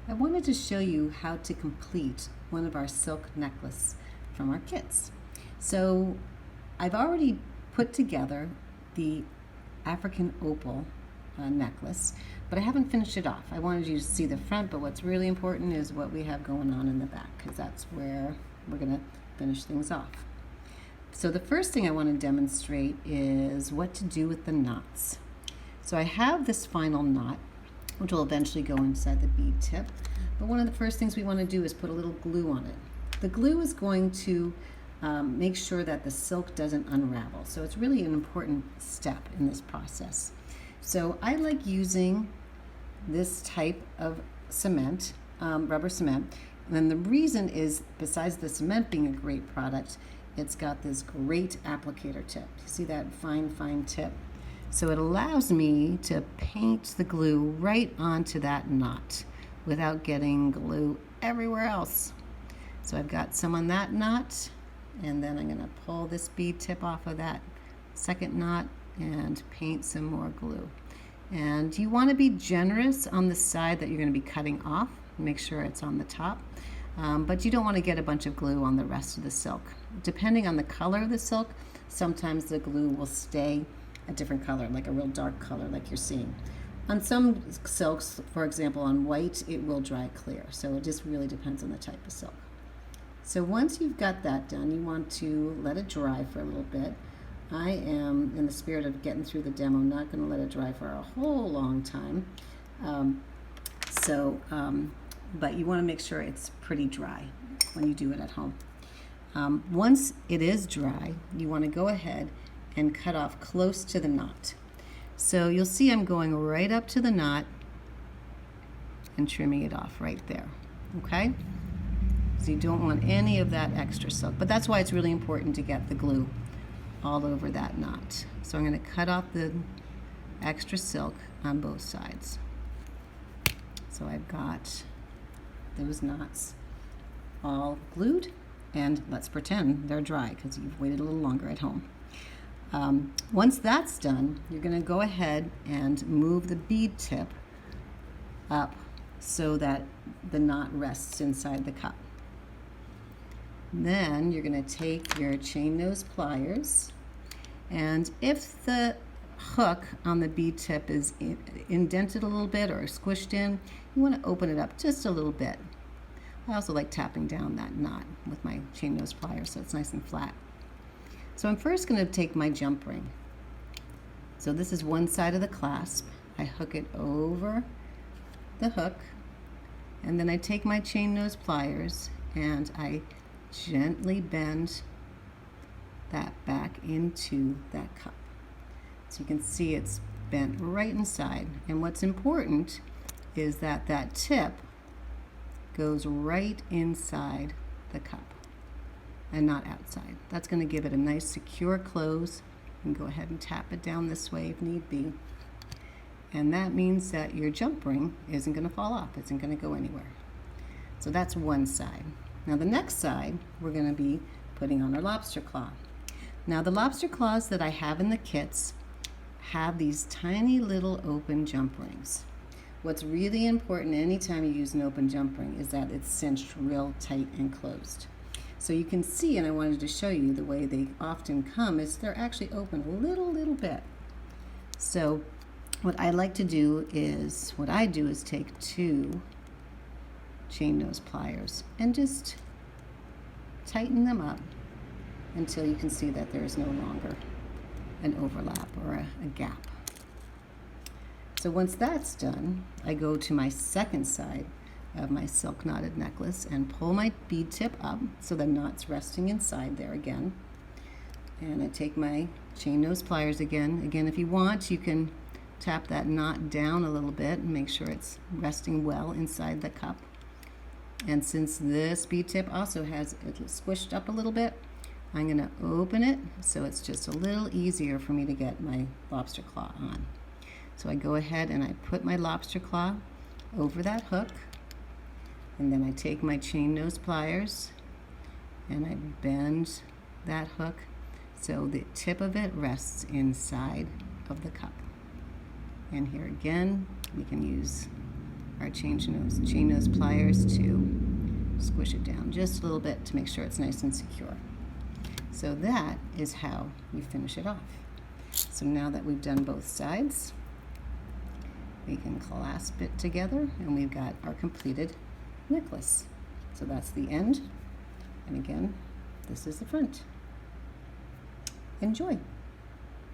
I wanted to show you how to complete one of our silk necklace from our kits. So I've already put together the African opal necklace, but I haven't finished it off. I wanted you to see the front, but what's really important is what we have going on in the back, because that's where we're going to finish things off. So the first thing I want to demonstrate is what to do with the knots. So I have this final knot, which will eventually go inside the bead tip. But one of the first things we want to do is put a little glue on it. The glue is going to make sure that the silk doesn't unravel. So it's really an important step in this process. So I like using this type of cement, rubber cement. And the reason is, besides the cement being a great product, it's got this great applicator tip. You see that fine tip? So it allows me to paint the glue right onto that knot without getting glue everywhere else. So I've got some on that knot, and then I'm going to pull this bead tip off of that second knot and paint some more glue. And you want to be generous on the side that you're going to be cutting off. Make sure it's on the top. But you don't want to get a bunch of glue on the rest of the silk. Depending on the color of the silk, sometimes the glue will stay a different color, like a real dark color like you're seeing. On some silks, for example on white, it will dry clear. So it just really depends on the type of silk. So once you've got that done, you want to let it dry for a little bit. I am, in the spirit of getting through the demo, not going to let it dry for a whole long time. But you want to make sure it's pretty dry when you do it at home. Once it is dry, you want to go ahead and cut off close to the knot. So you'll see I'm going right up to the knot and trimming it off right there, okay? So you don't want any of that extra silk, but that's why it's really important to get the glue all over that knot. So I'm going to cut off the extra silk on both sides. So I've got those knots all glued, and let's pretend they're dry because you've waited a little longer at home. Once that's done, you're going to go ahead and move the bead tip up so that the knot rests inside the cup. Then you're going to take your chain nose pliers, and if the hook on the bead tip is indented a little bit or squished in, you want to open it up just a little bit. I also like tapping down that knot with my chain nose pliers so it's nice and flat. So I'm first going to take my jump ring. So this is one side of the clasp. I hook it over the hook, and then I take my chain nose pliers and I gently bend that back into that cup. So you can see it's bent right inside. And what's important is that that tip goes right inside the cup and not outside. That's going to give it a nice secure close. You can go ahead and tap it down this way if need be. And that means that your jump ring isn't going to fall off. It isn't going to go anywhere. So that's one side. Now the next side, we're going to be putting on our lobster claw. Now the lobster claws that I have in the kits have these tiny little open jump rings. What's really important anytime you use an open jump ring is that it's cinched real tight and closed. So you can see, and I wanted to show you the way they often come, is they're actually open a little bit. So what I like to do is, take two chain nose pliers and just tighten them up until you can see that there is no longer an overlap or a gap. So once that's done, I go to my second side of my silk knotted necklace and pull my bead tip up so the knot's resting inside there again. And I take my chain nose pliers again. Again, if you want, you can tap that knot down a little bit and make sure it's resting well inside the cup. And since this bead tip also has it squished up a little bit, I'm going to open it so it's just a little easier for me to get my lobster claw on. So I go ahead and I put my lobster claw over that hook, and then I take my chain nose pliers and I bend that hook so the tip of it rests inside of the cup. And here again, we can use our chain nose pliers to squish it down just a little bit to make sure it's nice and secure. So that is how we finish it off. So now that we've done both sides, we can clasp it together and we've got our completed necklace. So that's the end, and again, this is the front. Enjoy.